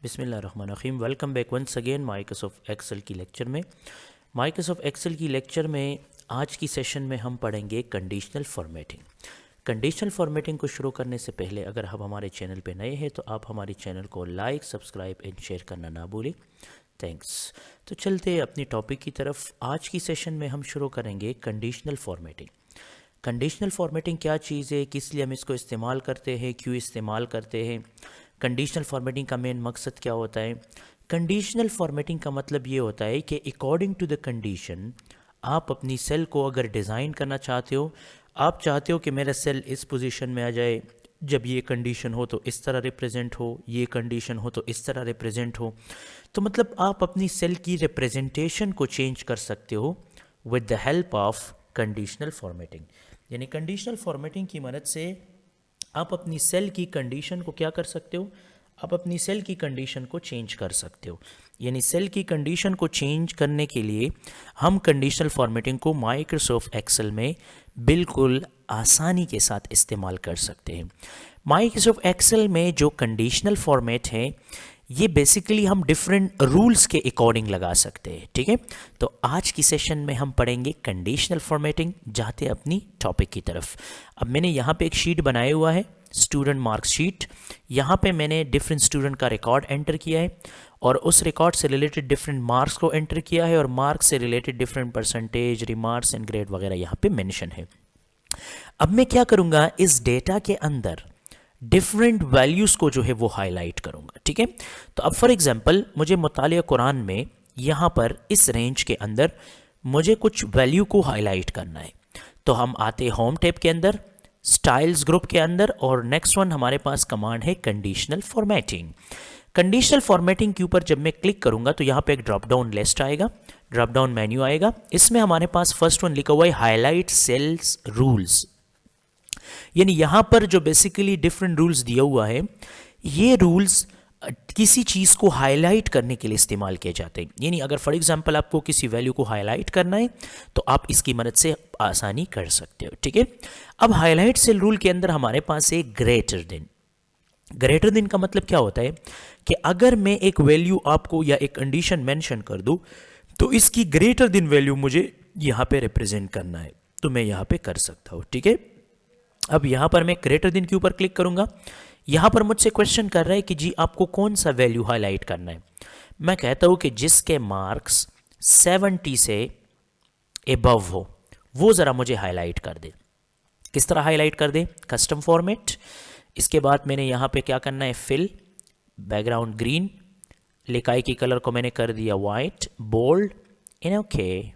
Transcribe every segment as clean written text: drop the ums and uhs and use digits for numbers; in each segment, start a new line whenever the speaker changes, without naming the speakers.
बिस्मिल्लाहिर्रहमानिर्रहीम। Welcome back once again Microsoft Excel की lecture में। माइक्रोसॉफ्ट एक्सेल की लेक्चर में आज की सेशन में हम पढ़ेंगे कंडीशनल फॉर्मेटिंग। कंडीशनल फॉर्मेटिंग को शुरू करने से पहले अगर आप हमारे चैनल पे नए हैं तो आप हमारे चैनल को लाइक, सब्सक्राइब एंड शेयर करना ना भूलें। थैंक्स। तो चलते हैं अपनी टॉपिक की तरफ। आज की सेशन में हम शुरू करेंगे कंडीशनल फॉर्मेटिंग। कंडीशनल फॉर्मेटिंग क्या चीज़ है, किस लिए हम इसको इस्तेमाल करते हैं, क्यों इस्तेमाल करते हैं, कंडीशनल फॉर्मेटिंग का मेन मकसद क्या होता है। कंडीशनल फॉर्मेटिंग का मतलब ये होता है कि अकॉर्डिंग टू द कंडीशन आप अपनी सेल को अगर डिज़ाइन करना चाहते हो, आप चाहते हो कि मेरा सेल इस पोजीशन में आ जाए, जब ये कंडीशन हो तो इस तरह रिप्रेजेंट हो, ये कंडीशन हो तो इस तरह रिप्रेजेंट हो, तो मतलब आप अपनी सेल की रिप्रेजेंटेशन को चेंज कर सकते हो with the help of conditional formatting. यानी कंडीशनल फॉर्मेटिंग की मदद से आप अपनी सेल की कंडीशन को क्या कर सकते हो, आप अपनी सेल की कंडीशन को चेंज कर सकते हो। यानी सेल की कंडीशन को चेंज करने के लिए हम कंडीशनल फॉर्मेटिंग को माइक्रोसॉफ्ट एक्सेल में बिल्कुल आसानी के साथ इस्तेमाल कर सकते हैं। माइक्रोसॉफ्ट एक्सेल में जो कंडीशनल फॉर्मेट है ये बेसिकली हम डिफरेंट रूल्स के अकॉर्डिंग लगा सकते हैं। ठीक है, तो आज की सेशन में हम पढ़ेंगे कंडीशनल फॉर्मेटिंग। जाते अपनी टॉपिक की तरफ। अब मैंने यहाँ पे एक शीट बनाया हुआ है, स्टूडेंट मार्क्स शीट। यहाँ पे मैंने डिफरेंट स्टूडेंट का रिकॉर्ड एंटर किया है और उस रिकॉर्ड से रिलेटेड डिफरेंट मार्क्स को एंटर किया है और मार्क्स से related different percentage, remarks and grade वगैरह यहाँ पे मेंशन है। अब मैं क्या करूँगा, इस डेटा के अंदर डिफरेंट वैल्यूज़ को जो है वो हाईलाइट करूँगा। ठीक है, तो अब फॉर एग्जांपल मुझे मुतालिया कुरान में यहाँ पर इस रेंज के अंदर मुझे कुछ वैल्यू को हाईलाइट करना है। तो हम आते होम टैब के अंदर, स्टाइल्स ग्रुप के अंदर, और नेक्स्ट वन हमारे पास कमांड है कंडीशनल फॉर्मेटिंग। कंडीशनल फॉर्मेटिंग के ऊपर जब मैं क्लिक करूँगा तो यहाँ पे एक ड्रॉप डाउन लिस्ट आएगा, ड्रॉप डाउन मेन्यू आएगा। इसमें हमारे पास फर्स्ट वन लिखा हुआ है हाईलाइट सेल्स रूल्स। यानी यहाँ पर जो बेसिकली डिफरेंट रूल्स दिया हुआ है, ये रूल्स किसी चीज़ को हाईलाइट करने के लिए इस्तेमाल किए जाते हैं। यानी अगर फॉर एग्जांपल आपको किसी वैल्यू को हाईलाइट करना है तो आप इसकी मदद से आसानी कर सकते हो। ठीक है, अब हाईलाइट सेल रूल के अंदर हमारे पास है ग्रेटर देन। ग्रेटर देन का मतलब क्या होता है कि अगर मैं एक वैल्यू आपको या एक कंडीशन मेंशन कर दूं तो इसकी ग्रेटर देन वैल्यू मुझे यहाँ पे रिप्रेजेंट करना है, तो मैं यहाँ पे कर सकता हूँ। ठीक है, अब यहाँ पर मैं ग्रेटर देन के ऊपर क्लिक करूँगा। यहाँ पर मुझसे क्वेश्चन कर रहा है कि जी आपको कौन सा वैल्यू हाईलाइट करना है। मैं कहता हूँ कि जिसके मार्क्स 70 से एबव हो वो ज़रा मुझे हाईलाइट कर दे। किस तरह हाईलाइट कर दे, कस्टम फॉर्मेट। इसके बाद मैंने यहाँ पे क्या करना है, फिल, बैकग्राउंड ग्रीन, लिखाई की कलर को मैंने कर दिया वाइट, बोल्ड इन ओके।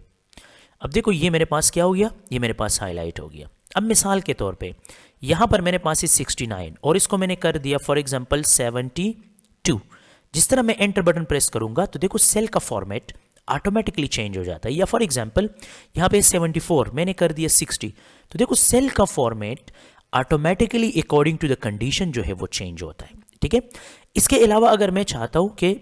अब देखो ये मेरे पास क्या हो गया, ये मेरे पास हाईलाइट हो गया। अब मिसाल के तौर पे यहाँ पर मेरे पास है 69 और इसको मैंने कर दिया फॉर एग्जांपल 72। जिस तरह मैं एंटर बटन प्रेस करूँगा तो देखो सेल का फॉर्मेट ऑटोमेटिकली चेंज हो जाता है। या फॉर एग्जांपल यहाँ पे 74 मैंने कर दिया 60, तो देखो सेल का format automatically according to the condition जो है वो चेंज होता है। ठीक है, इसके अलावा अगर मैं चाहता हूँ कि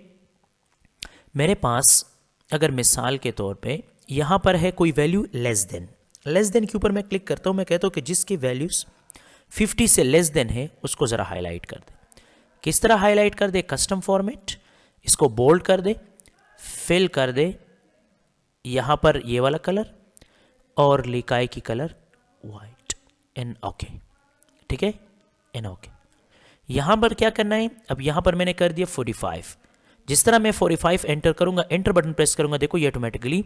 मेरे पास अगर मिसाल के तौर पर यहाँ पर है कोई वैल्यू लेस देन के ऊपर मैं क्लिक करता हूँ, मैं कहता हूँ कि जिसकी वैल्यूज़ 50 से लेस देन है उसको ज़रा हाईलाइट कर दे। किस तरह हाईलाइट कर दे, कस्टम फॉर्मेट, इसको बोल्ड कर दे, फिल कर दे, यहाँ पर ये वाला कलर और लिखाई की कलर वाइट एन ओके। ठीक है, एन ओके। यहाँ पर क्या करना है, अब यहाँ पर मैंने कर दिया 45। जिस तरह मैं 45 एंटर करूँगा, एंटर बटन प्रेस करूँगा, देखो ये ऑटोमेटिकली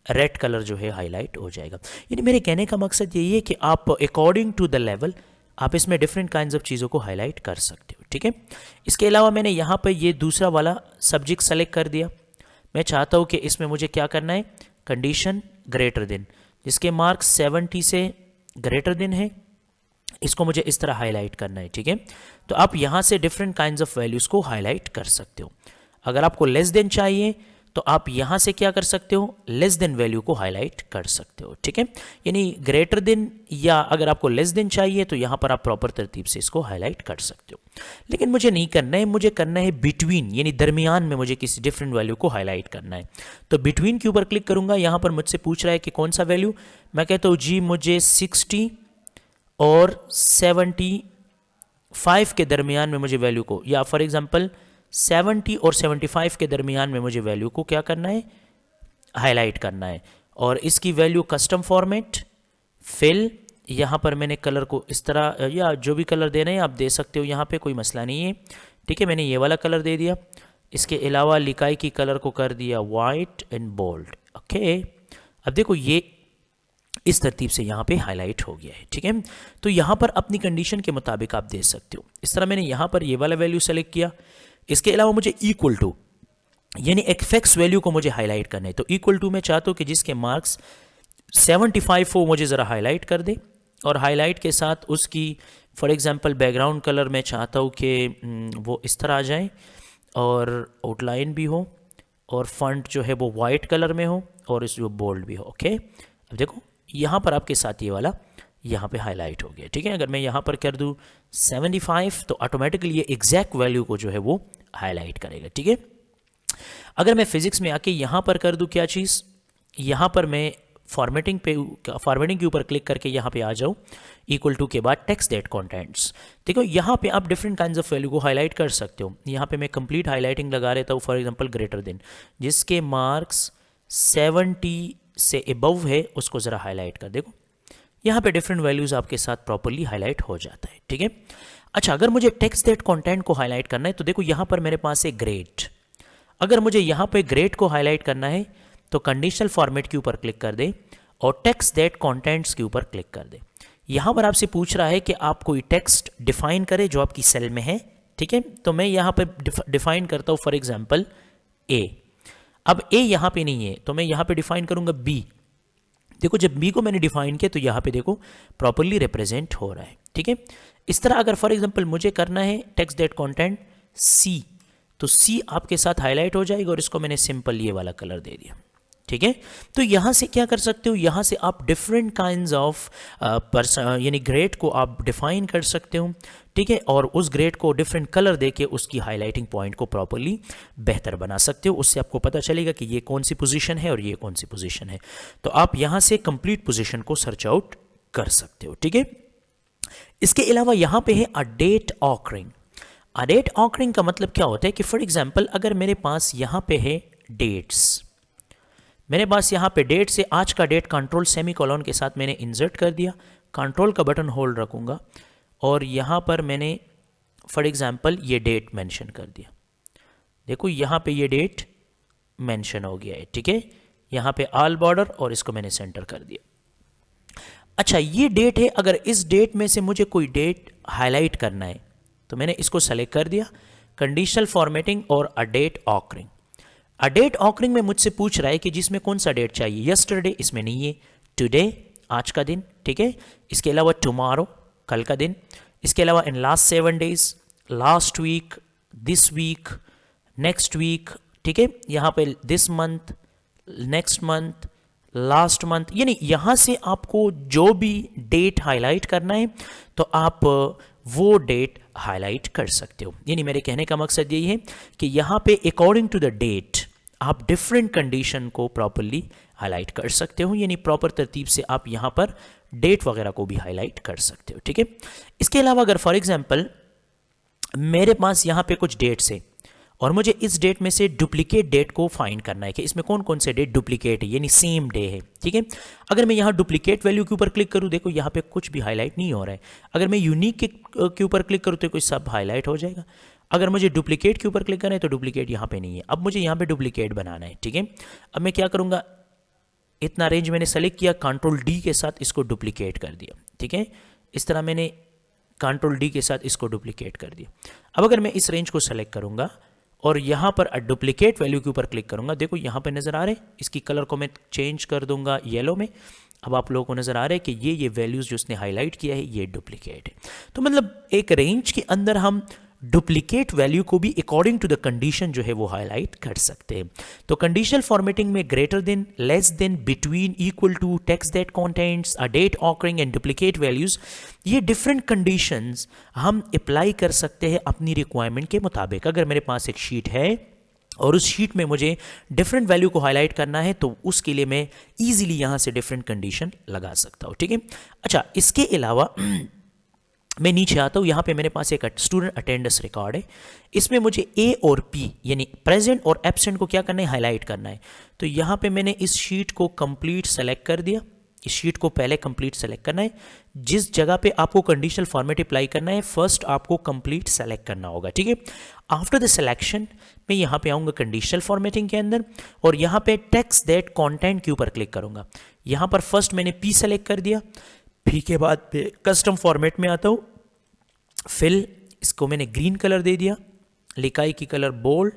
रेड कलर जो है हाईलाइट हो जाएगा। यानी मेरे कहने का मकसद यही है कि आप अकॉर्डिंग टू द लेवल आप इसमें डिफरेंट काइंड्स ऑफ चीज़ों को हाईलाइट कर सकते हो। ठीक है, इसके अलावा मैंने यहाँ पर ये दूसरा वाला सब्जेक्ट सेलेक्ट कर दिया। मैं चाहता हूँ कि इसमें मुझे क्या करना है, कंडीशन ग्रेटर देन, जिसके मार्क्स 70 से ग्रेटर देन है, इसको मुझे इस तरह हाईलाइट करना है। ठीक है, तो आप यहाँ से डिफरेंट काइंड्स ऑफ वैल्यूज़ को हाईलाइट कर सकते हो। अगर आपको लेस देन चाहिए तो आप यहाँ से क्या कर सकते हो, लेस देन वैल्यू को हाईलाइट कर सकते हो। ठीक है, यानी ग्रेटर देन, या अगर आपको लेस देन चाहिए तो यहाँ पर आप प्रॉपर तरतीब से इसको हाईलाइट कर सकते हो। लेकिन मुझे नहीं करना है, मुझे करना है बिटवीन, यानी दरमियान में मुझे किसी डिफरेंट वैल्यू को हाईलाइट करना है। तो बिटवीन के ऊपर क्लिक करूँगा। यहाँ पर मुझसे पूछ रहा है कि कौन सा वैल्यू, मैं कहता हूँ जी मुझे 60 और 75 के दरमियान में मुझे वैल्यू को, या फॉर एग्जाम्पल 70 और 75 के दरमियान में मुझे वैल्यू को क्या करना है, हाईलाइट करना है। और इसकी वैल्यू कस्टम फॉर्मेट, फिल, यहाँ पर मैंने कलर को इस तरह या जो भी कलर देना है आप दे सकते हो, यहाँ पे कोई मसला नहीं है। ठीक है, मैंने ये वाला कलर दे दिया। इसके अलावा लिकाई की कलर को कर दिया वाइट एंड बोल्ड। ओके, अब देखो ये इस तरतीब से यहाँ पे हाईलाइट हो गया है। ठीक है, तो यहाँ पर अपनी कंडीशन के मुताबिक आप दे सकते हो। इस तरह मैंने यहाँ पर ये वाला वैल्यू सेलेक्ट किया। इसके अलावा मुझे इक्वल टू यानी एक फिक्स वैल्यू को मुझे हाईलाइट करना है। तो इक्वल टू मैं चाहता हूँ कि जिसके मार्क्स 75 हो मुझे ज़रा हाईलाइट कर दे, और हाईलाइट के साथ उसकी फॉर एग्जांपल बैकग्राउंड कलर मैं चाहता हूँ कि वो इस तरह आ जाए और आउटलाइन भी हो और फॉन्ट जो है वो वाइट कलर में हो और इस जो बोल्ड भी हो। ओके, अब देखो यहाँ पर आपके साथ ये वाला यहाँ पे हाईलाइट हो गया। ठीक है, अगर मैं यहाँ पर कर दूँ 75 तो ऑटोमेटिकली ये एग्जैक्ट वैल्यू को जो है वो हाईलाइट करेगा। ठीक है, अगर मैं फिजिक्स में आके यहाँ पर कर दूँ क्या चीज़, यहाँ पर मैं फॉर्मेटिंग के ऊपर क्लिक करके यहाँ पे आ जाऊँ, इक्वल टू के बाद टेक्स्ट दैट कंटेंट्स। देखो यहाँ पे आप डिफरेंट काइंड्स ऑफ वैल्यू को हाईलाइट कर सकते हो। यहाँ पे मैं कंप्लीट हाईलाइटिंग लगा रहता हूँ, फॉर एग्जांपल ग्रेटर देन, जिसके मार्क्स 70 से अबव है उसको ज़रा हाईलाइट कर। देखो यहाँ पे डिफरेंट वैल्यूज़ आपके साथ प्रॉपरली हाईलाइट हो जाता है। ठीक है, अच्छा अगर मुझे टेक्स्ट दैट कंटेंट को हाईलाइट करना है तो देखो यहाँ पर मेरे पास है ग्रेड। अगर मुझे यहाँ पे ग्रेड को हाईलाइट करना है तो कंडीशनल फॉर्मेट के ऊपर क्लिक कर दे और टेक्स्ट दैट कंटेंट्स के ऊपर क्लिक कर दे। यहाँ पर आपसे पूछ रहा है कि आप कोई टेक्स्ट डिफाइन करें जो आपकी सेल में है। ठीक है, तो मैं यहाँ पे डिफाइन करता हूँ फॉर एग्जांपल ए। अब ए यहाँ पे नहीं है तो मैं यहाँ पे डिफाइन करूँगा बी। देखो जब बी को मैंने डिफाइन किया तो यहाँ पे देखो प्रॉपरली रिप्रेजेंट हो रहा है। ठीक है, इस तरह अगर फॉर एग्जांपल मुझे करना है टेक्स्ट दैट कंटेंट सी, तो सी आपके साथ हाईलाइट हो जाएगा और इसको मैंने सिंपल ये वाला कलर दे दिया। ठीक है, तो यहाँ से क्या कर सकते हो, यहाँ से आप डिफरेंट काइंड्स ऑफ यानी ग्रेड को आप डिफाइन कर सकते हो। ठीक है, और उस ग्रेड को डिफरेंट कलर देके उसकी हाईलाइटिंग पॉइंट को प्रॉपरली बेहतर बना सकते हो। उससे आपको पता चलेगा कि ये कौन सी पोजीशन है और ये कौन सी पोजीशन है। तो आप यहाँ से कंप्लीट पोजीशन को सर्च आउट कर सकते हो। ठीक है, इसके अलावा यहाँ पे है अ डेट ऑकरिंग। अ डेट ऑकरिंग का मतलब क्या होता है कि फॉर एग्जाम्पल अगर मेरे पास यहाँ पे है डेट्स, मेरे पास यहाँ पे डेट से आज का डेट कंट्रोल सेमी कॉलन के साथ मैंने इंसर्ट कर दिया, कंट्रोल का बटन होल्ड रखूँगा और यहाँ पर मैंने फॉर एग्जांपल ये डेट मेंशन कर दिया। देखो यहाँ पे ये डेट मेंशन हो गया है। ठीक है, यहाँ पे ऑल बॉर्डर और इसको मैंने सेंटर कर दिया। अच्छा ये डेट है, अगर इस डेट में से मुझे कोई डेट हाईलाइट करना है तो मैंने इसको सेलेक्ट कर दिया, कंडीशनल फॉर्मेटिंग और अ डेट ऑकरिंग। अ डेट ऑकरिंग में मुझसे पूछ रहा है कि जिसमें कौन सा डेट चाहिए। यस्टरडे इसमें नहीं है, टुडे आज का दिन। ठीक है, इसके अलावा टुमारो कल का दिन। इसके अलावा in last 7 days, last week, this week, next week. ठीक है, यहाँ पे this month, next month, last month, यानी यहाँ से आपको जो भी डेट हाईलाइट करना है तो आप वो डेट हाईलाइट कर सकते हो। यानी मेरे कहने का मकसद यही है कि यहाँ पे अकॉर्डिंग टू द डेट आप डिफरेंट कंडीशन को प्रॉपरली हाईलाइट कर सकते हो, यानी प्रॉपर तरतीब से आप यहाँ पर डेट वगैरह को भी हाईलाइट कर सकते हो। ठीक है, इसके अलावा अगर फॉर एग्जांपल मेरे पास यहाँ पे कुछ डेट्स है और मुझे इस डेट में से डुप्लीकेट डेट को फाइंड करना है कि इसमें कौन कौन से डेट डुप्लीकेट है, यानी सेम डे है। ठीक है, अगर मैं यहाँ डुप्लीकेट वैल्यू के ऊपर क्लिक करूँ, देखो यहाँ पे कुछ भी हाईलाइट नहीं हो रहा है। अगर मैं यूनिक के ऊपर क्लिक करूँ तो कोई सब हाईलाइट हो जाएगा। अगर मुझे डुप्लीकेट के ऊपर क्लिक करना है तो डुप्लीकेट यहाँ पे नहीं है। अब मुझे यहाँ पे डुप्लीकेट बनाना है। ठीक है, अब मैं क्या करूँगा, इतना रेंज मैंने सेलेक्ट किया, कंट्रोल डी के साथ इसको डुप्लीकेट कर दिया। ठीक है, इस तरह मैंने कंट्रोल डी के साथ इसको डुप्लीकेट कर दिया। अब अगर मैं इस रेंज को सेलेक्ट करूँगा और यहाँ पर डुप्लीकेट वैल्यू के ऊपर क्लिक करूँगा, देखो यहाँ पे नज़र आ रहे हैं, इसकी कलर को मैं चेंज कर दूंगा येलो में। अब आप लोगों को नज़र आ रहा है कि ये वैल्यूज़ जो उसने हाईलाइट किया है ये डुप्लीकेट है। तो मतलब एक रेंज के अंदर हम डुप्लीकेट वैल्यू को भी अकॉर्डिंग टू द कंडीशन जो है वो हाईलाइट कर सकते हैं। तो कंडीशनल फॉर्मेटिंग में greater than, less than, between, equal to, text that contents, a date occurring and duplicate values, ये डिफरेंट कंडीशंस हम अप्लाई कर सकते हैं अपनी रिक्वायरमेंट के मुताबिक। अगर मेरे पास एक शीट है और उस शीट में मुझे डिफरेंट वैल्यू को हाईलाइट करना है तो उसके लिए मैं इजीली यहाँ से डिफरेंट कंडीशन लगा सकता हूँ। ठीक है, अच्छा इसके अलावा मैं नीचे आता हूँ, यहाँ पे मेरे पास एक स्टूडेंट अटेंडेंस रिकॉर्ड है। इसमें मुझे ए और पी यानी प्रेजेंट और एब्सेंट को क्या करना है, हाईलाइट करना है। तो यहाँ पे मैंने इस शीट को कंप्लीट सेलेक्ट कर दिया। इस शीट को पहले कंप्लीट सेलेक्ट करना है। जिस जगह पे आपको कंडीशनल फॉर्मेट अप्लाई करना है फर्स्ट आपको कंप्लीट सेलेक्ट करना होगा, ठीक है। आफ्टर द सिलेक्शन मैं यहाँ पे आऊँगा कंडीशनल फॉर्मेटिंग के अंदर और यहाँ पे टेक्स्ट दैट कंटेंट के ऊपर क्लिक करूँगा। यहाँ पर फर्स्ट मैंने पी सेलेक्ट कर दिया। पी के बाद पे कस्टम फॉर्मेट में आता हूँ। फिल इसको मैंने ग्रीन कलर दे दिया, लिखाई की colour bold,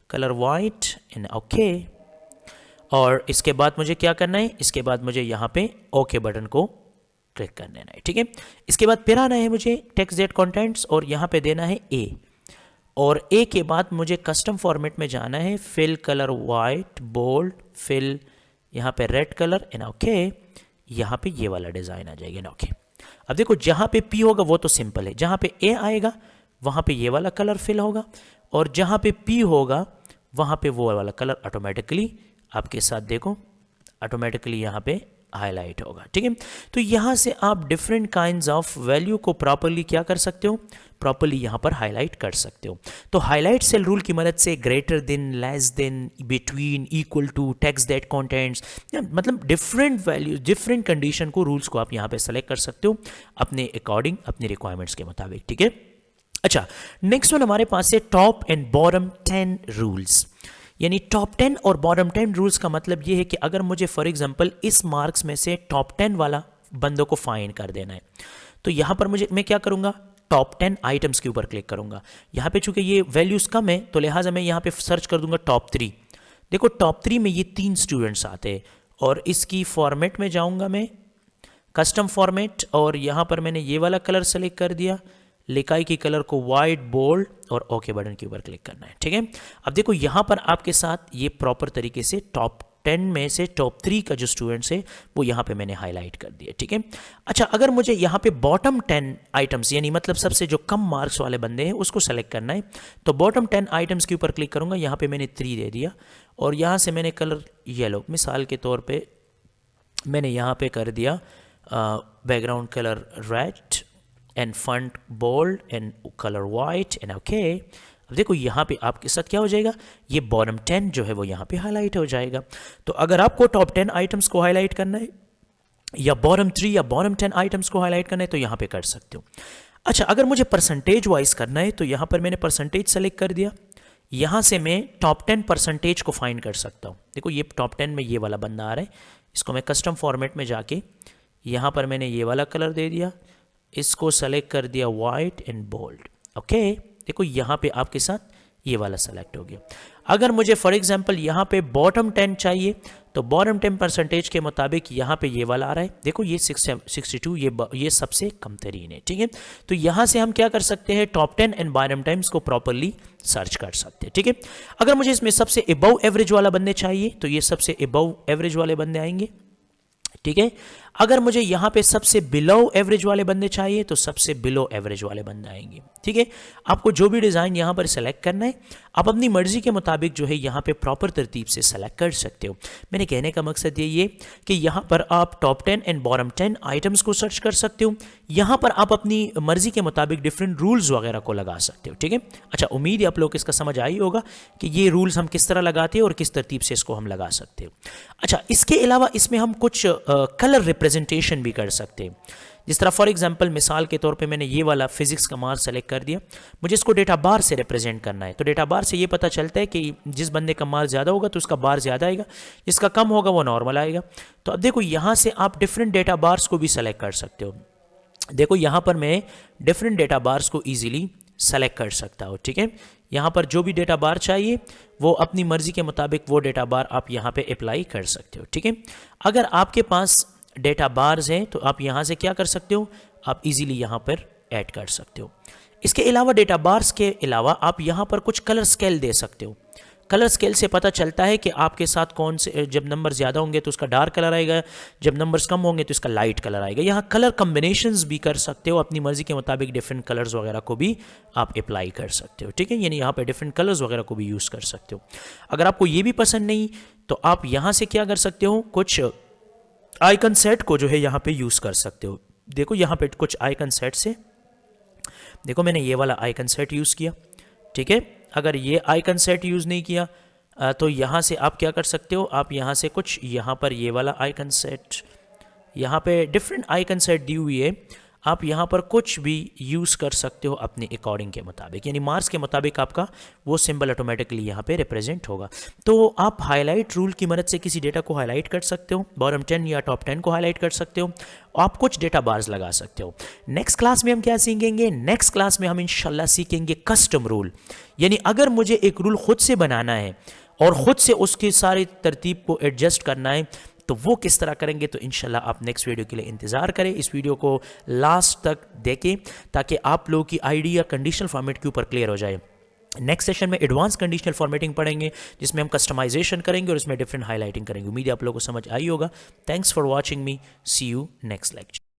colour white and okay. और इसके बाद मुझे क्या करना है, इसके बाद मुझे यहाँ पे ओके बटन को क्लिक कर देना है, ठीक है। इसके बाद फिर आना है मुझे टेक्स्ट दैट कंटेंट्स और यहाँ पे देना है ए। और ए के बाद मुझे कस्टम फॉर्मेट में जाना है, fill colour white bold, fill यहाँ पे रेड कलर एंड ओके। यहाँ पे ये वाला डिज़ाइन आ जाएगा, ओके। अब देखो जहाँ पे पी होगा वो तो सिंपल है, जहाँ पे ए आएगा वहाँ पे ये वाला कलर फिल होगा और जहाँ पे पी होगा वहाँ पे वो वाला कलर ऑटोमेटिकली आपके साथ देखो ऑटोमेटिकली यहाँ पे हाईलाइट होगा, ठीक है। तो यहाँ से आप डिफरेंट काइंड्स ऑफ वैल्यू को प्रॉपरली क्या कर सकते हो, प्रॉपरली यहाँ पर हाईलाइट कर सकते हो। तो हाईलाइट सेल रूल की मदद से greater than, less than, between, equal to, text that contents, मतलब डिफरेंट वैल्यू डिफरेंट कंडीशन को रूल्स को आप यहाँ पे सेलेक्ट कर सकते हो अपने अकॉर्डिंग, अपने रिक्वायरमेंट्स के मुताबिक, ठीक है। अच्छा, नेक्स्ट वन हमारे पास है टॉप एंड बॉटम 10 रूल्स। यानी टॉप 10 और बॉटम 10 रूल्स का मतलब ये है कि अगर मुझे फॉर एग्जांपल इस मार्क्स में से टॉप 10 वाला बंदों को फाइंड कर देना है तो यहाँ पर मैं क्या करूँगा, टॉप 10 आइटम्स के ऊपर क्लिक करूँगा। यहाँ पे चूंकि ये वैल्यूज़ कम है तो लिहाजा मैं यहाँ पे सर्च कर दूंगा टॉप 3। देखो टॉप 3 में ये 3 स्टूडेंट्स आते हैं और इसकी फॉर्मेट में जाऊँगा मैं, कस्टम फॉर्मेट, और यहाँ पर मैंने ये वाला कलर सेलेक्ट कर दिया, लिखाई की कलर को वाइट बोल्ड और ओके बटन के ऊपर क्लिक करना है, ठीक है। अब देखो यहाँ पर आपके साथ ये प्रॉपर तरीके से टॉप 10 में से टॉप 3 का जो स्टूडेंट्स है वो यहाँ पे मैंने हाईलाइट कर दिया, ठीक है। अच्छा, अगर मुझे यहाँ पे बॉटम 10 आइटम्स यानी मतलब सबसे जो कम मार्क्स वाले बंदे हैं उसको सेलेक्ट करना है तो बॉटम 10 आइटम्स के ऊपर क्लिक करूँगा। यहाँ पे मैंने 3 दे दिया और यहाँ से मैंने कलर येलो, मिसाल के तौर पर मैंने यहाँ पे कर दिया background colour red and font bold and colour white and okay. अब देखो यहाँ पे आपके साथ क्या हो जाएगा, ये बॉटम 10 जो है वो यहाँ पे हाईलाइट हो जाएगा। तो अगर आपको टॉप 10 आइटम्स को हाईलाइट करना है या बॉटम 3 या बॉटम 10 आइटम्स को हाईलाइट करना है तो यहाँ पे कर सकते हो। अच्छा, अगर मुझे परसेंटेज वाइज करना है तो यहाँ पर मैंने परसेंटेज सेलेक्ट कर दिया। यहाँ से मैं टॉप 10 परसेंटेज को फाइंड कर सकता हूँ। देखो ये टॉप 10 में ये वाला बंदा आ रहा है, इसको मैं कस्टम फॉर्मेट में जाके यहाँ पर मैंने ये वाला कलर दे दिया, इसको सेलेक्ट कर दिया वाइट एंड बोल्ड, ओके। देखो यहाँ पे आपके साथ ये वाला सेलेक्ट हो गया। अगर मुझे फॉर एग्जांपल यहाँ पे बॉटम 10 चाहिए तो बॉटम 10 परसेंटेज के मुताबिक यहाँ पे ये वाला आ रहा है, देखो ये 62, ये सबसे कम तरीन है, ठीक है। तो यहाँ से हम क्या कर सकते हैं, टॉप 10 एंड बॉटम 10 को प्रॉपरली सर्च कर सकते हैं, ठीक है। अगर मुझे इसमें सबसे अबव एवरेज वाला बंदे चाहिए तो ये सबसे अबव एवरेज वाले बंदे आएंगे, ठीक है। अगर मुझे यहाँ पे सबसे बिलो एवरेज वाले बंदे चाहिए तो सबसे बिलो एवरेज वाले बंदे आएंगे, ठीक है। आपको जो भी डिज़ाइन यहाँ पर सेलेक्ट करना है आप अपनी मर्जी के मुताबिक जो है यहाँ पे प्रॉपर तरतीब से सेलेक्ट कर सकते हो। मैंने कहने का मकसद ये कि यहाँ पर आप टॉप 10 एंड बॉटम 10 आइटम्स को सर्च कर सकते हो। यहाँ पर आप अपनी मर्जी के मुताबिक डिफरेंट रूल्स वगैरह को लगा सकते हो, ठीक है। अच्छा, उम्मीद है आप लोग को इसका समझ आई होगा कि ये रूल्स हम किस तरह लगाते हैं और किस तरतीब से इसको हम लगा सकते हो। अच्छा, इसके अलावा इसमें हम कुछ कलर रिप्रेजेंटेशन भी कर सकते हैं। जिस तरह फॉर एग्जांपल मिसाल के तौर पे मैंने ये वाला फिजिक्स का मार्क्स सेलेक्ट कर दिया, मुझे इसको डेटा बार से रिप्रेजेंट करना है। तो डेटा बार से ये पता चलता है कि जिस बंदे का मार्क्स ज़्यादा होगा तो उसका बार ज़्यादा आएगा, जिसका कम होगा वो नॉर्मल आएगा। तो अब देखो यहाँ से आप डिफरेंट डेटा बार्स को भी सेलेक्ट कर सकते हो। देखो यहाँ पर मैं डिफरेंट डेटा बार्स को ईजिली सेलेक्ट कर सकता हूँ, ठीक है। यहाँ पर जो भी डेटा बार चाहिए वो अपनी मर्जी के मुताबिक वो डेटा बार आप यहाँ पे अप्लाई कर सकते हो, ठीक है। अगर आपके पास डेटा बार्स हैं तो आप यहाँ से क्या कर सकते हो, आप इजीली यहाँ पर ऐड कर सकते हो। इसके अलावा डेटा बार्स के अलावा आप यहाँ पर कुछ कलर स्केल दे सकते हो। कलर स्केल से पता चलता है कि आपके साथ कौन से, जब नंबर ज़्यादा होंगे तो उसका डार्क कलर आएगा, जब नंबर्स कम होंगे तो इसका लाइट कलर आएगा। यहाँ कलर कम्बिनेशंस भी कर सकते हो, अपनी मर्जी के मुताबिक डिफरेंट कलर्स वगैरह को भी आप अप्लाई कर सकते हो, ठीक है। यानी यहाँ पे डिफरेंट कलर्स वगैरह को भी यूज़ कर सकते हो। अगर आपको ये भी पसंद नहीं तो आप यहाँ से क्या कर सकते हो, कुछ आइकन सेट को जो है यहाँ पे यूज़ कर सकते हो। देखो यहाँ पे कुछ आइकन सेट से देखो मैंने ये वाला आइकन सेट यूज़ किया, ठीक है। अगर ये आइकन सेट यूज़ नहीं किया तो यहाँ से आप क्या कर सकते हो, आप यहाँ से कुछ यहाँ पर ये वाला आइकन सेट, यहाँ पे डिफरेंट आइकन सेट दी हुई है, आप यहाँ पर कुछ भी यूज़ कर सकते हो अपने अकॉर्डिंग के मुताबिक, यानी मार्क्स के मुताबिक आपका वो सिंबल ऑटोमेटिकली यहाँ पे रिप्रेजेंट होगा। तो आप हाईलाइट रूल की मदद से किसी डेटा को हाईलाइट कर सकते हो, बॉटम 10 या टॉप 10 को हाईलाइट कर सकते हो, आप कुछ डेटा बार्स लगा सकते हो। नेक्स्ट क्लास में हम क्या सीखेंगे, नेक्स्ट क्लास में हम इंशाल्लाह सीखेंगे कस्टम रूल, यानी अगर मुझे एक रूल खुद से बनाना है और ख़ुद से उसकी सारी तरतीब को एडजस्ट करना है तो वो किस तरह करेंगे। तो इंशाल्लाह आप नेक्स्ट वीडियो के लिए इंतज़ार करें, इस वीडियो को लास्ट तक देखें ताकि आप लोगों की आइडिया कंडीशनल फॉर्मेट के ऊपर क्लियर हो जाए। नेक्स्ट सेशन में एडवांस कंडीशनल फॉर्मेटिंग पढ़ेंगे जिसमें हम कस्टमाइजेशन करेंगे और इसमें डिफरेंट हाईलाइटिंग करेंगे। उम्मीद है आप लोगों को समझ आई होगा। Thanks for watching me, see you next lecture.